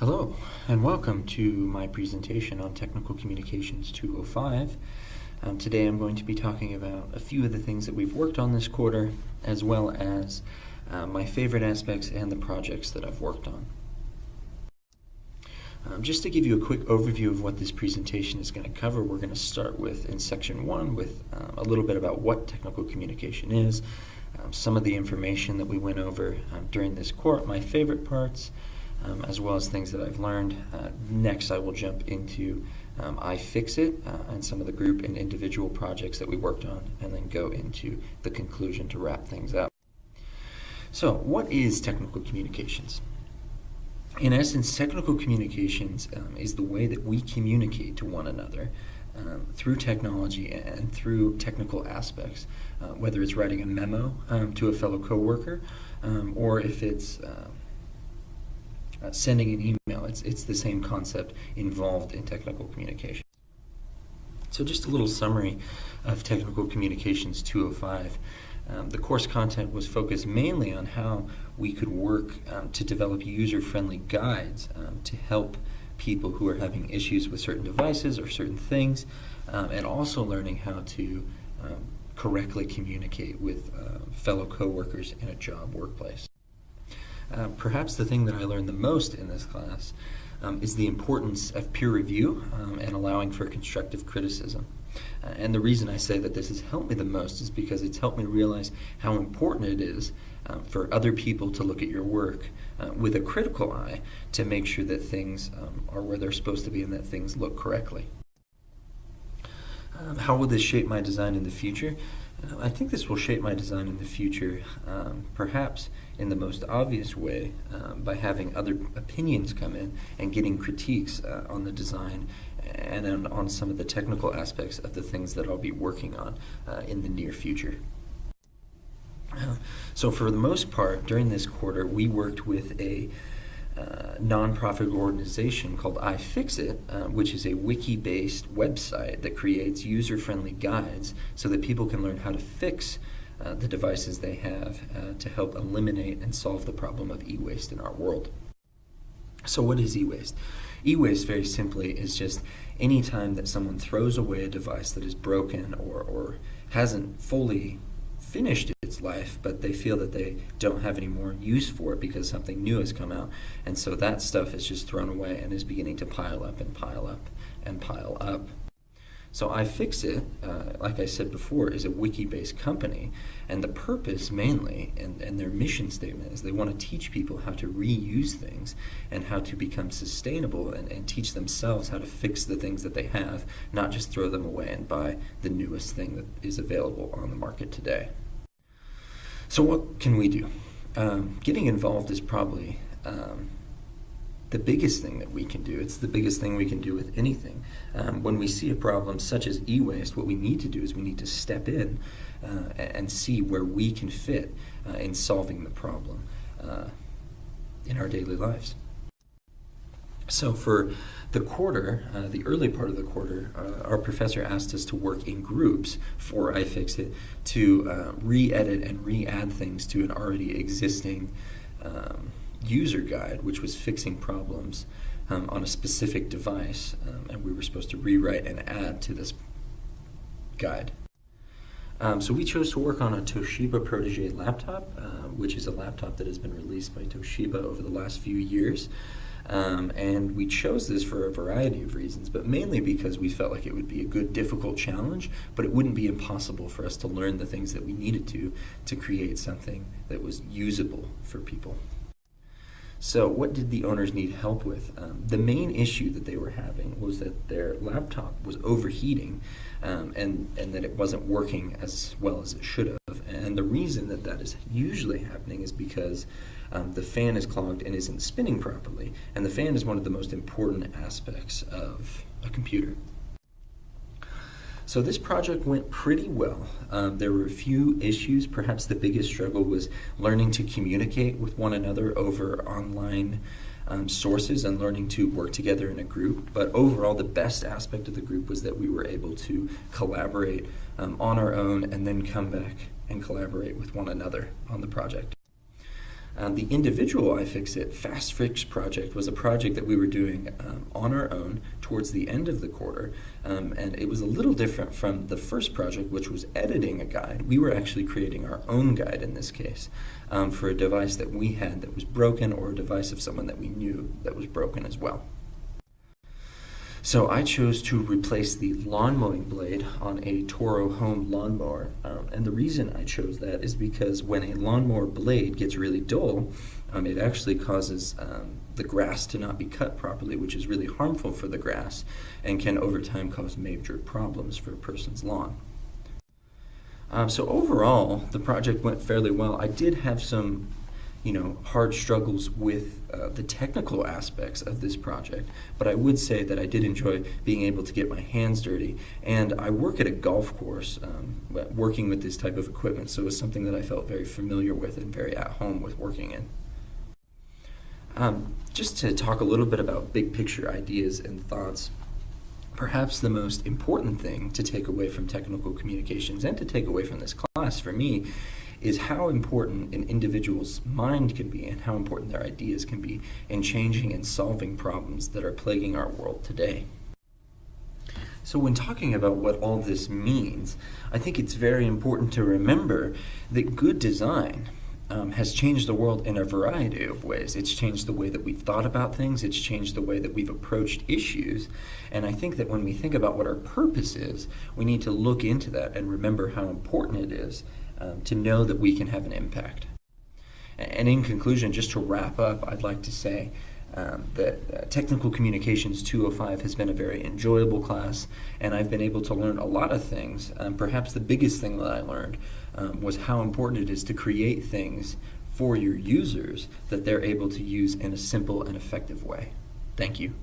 Hello, and welcome to my presentation on Technical Communications 205. Today I'm going to be talking about a few of the things that we've worked on this quarter, as well as my favorite aspects and the projects that I've worked on. Just to give you a quick overview of what this presentation is going to cover, we're going to start with, in section 1, with a little bit about what technical communication is, some of the information that we went over during this course, my favorite parts, as well as things that I've learned. Next, I will jump into iFixit and some of the group and individual projects that we worked on, and then go into the conclusion to wrap things up. So, what is technical communications? In essence, technical communications is the way that we communicate to one another through technology and through technical aspects, whether it's writing a memo to a fellow coworker, or if it's sending an email. It's the same concept involved in technical communication. So just a little summary of Technical Communications 205. The course content was focused mainly on how we could work to develop user-friendly guides to help people who are having issues with certain devices or certain things, and also learning how to correctly communicate with fellow coworkers in a job workplace. Perhaps the thing that I learned the most in this class is the importance of peer review and allowing for constructive criticism. And the reason I say that this has helped me the most is because it's helped me realize how important it is for other people to look at your work with a critical eye to make sure that things are where they're supposed to be and that things look correctly. How will this shape my design in the future? I think this will shape my design in the future, perhaps in the most obvious way, by having other opinions come in and getting critiques on the design and on some of the technical aspects of the things that I'll be working on in the near future. So for the most part, during this quarter, we worked with a nonprofit organization called iFixit, which is a wiki-based website that creates user-friendly guides so that people can learn how to fix the devices they have to help eliminate and solve the problem of e-waste in our world. So what is e-waste? E-waste, very simply, is just any time that someone throws away a device that is broken or hasn't fully finished its life, but they feel that they don't have any more use for it because something new has come out, and so that stuff is just thrown away and is beginning to pile up and pile up and pile up. So iFixit, like I said before, is a wiki-based company, and the purpose mainly, and their mission statement, is they want to teach people how to reuse things and how to become sustainable and teach themselves how to fix the things that they have, not just throw them away and buy the newest thing that is available on the market today. So what can we do? Getting involved is probably the biggest thing that we can do. It's the biggest thing we can do with anything. When we see a problem such as e-waste, what we need to do is we need to step in and see where we can fit in solving the problem in our daily lives. So for the quarter, the early part of the quarter, our professor asked us to work in groups for iFixit to re-edit and re-add things to an already existing user guide, which was fixing problems on a specific device, and we were supposed to rewrite and add to this guide. So we chose to work on a Toshiba Protege laptop, which is a laptop that has been released by Toshiba over the last few years. And we chose this for a variety of reasons, but mainly because we felt like it would be a good, difficult challenge, but it wouldn't be impossible for us to learn the things that we needed to create something that was usable for people. So what did the owners need help with? The main issue that they were having was that their laptop was overheating and that it wasn't working as well as it should have. And the reason that that is usually happening is because the fan is clogged and isn't spinning properly. And the fan is one of the most important aspects of a computer. So this project went pretty well. There were a few issues. Perhaps the biggest struggle was learning to communicate with one another over online sources and learning to work together in a group. But overall, the best aspect of the group was that we were able to collaborate on our own and then come back and collaborate with one another on the project. The individual iFixit Fast Fix project was a project that we were doing on our own towards the end of the quarter, and it was a little different from the first project, which was editing a guide. We were actually creating our own guide in this case for a device that we had that was broken, or a device of someone that we knew that was broken as well. So I chose to replace the lawn mowing blade on a Toro Home lawnmower, and the reason I chose that is because when a lawnmower blade gets really dull, it actually causes the grass to not be cut properly, which is really harmful for the grass and can over time cause major problems for a person's lawn. So overall, the project went fairly well. I did have some hard struggles with the technical aspects of this project, but I would say that I did enjoy being able to get my hands dirty, and I work at a golf course working with this type of equipment, so it was something that I felt very familiar with and very at home with working in. Just to talk a little bit about big picture ideas and thoughts, perhaps the most important thing to take away from technical communications and to take away from this class for me is how important an individual's mind can be and how important their ideas can be in changing and solving problems that are plaguing our world today. So when talking about what all this means, I think it's very important to remember that good design has changed the world in a variety of ways. It's changed the way that we've thought about things, it's changed the way that we've approached issues, and I think that when we think about what our purpose is, we need to look into that and remember how important it is to know that we can have an impact. And in conclusion, just to wrap up, I'd like to say that Technical Communications 205 has been a very enjoyable class, and I've been able to learn a lot of things. Perhaps the biggest thing that I learned was how important it is to create things for your users that they're able to use in a simple and effective way. Thank you.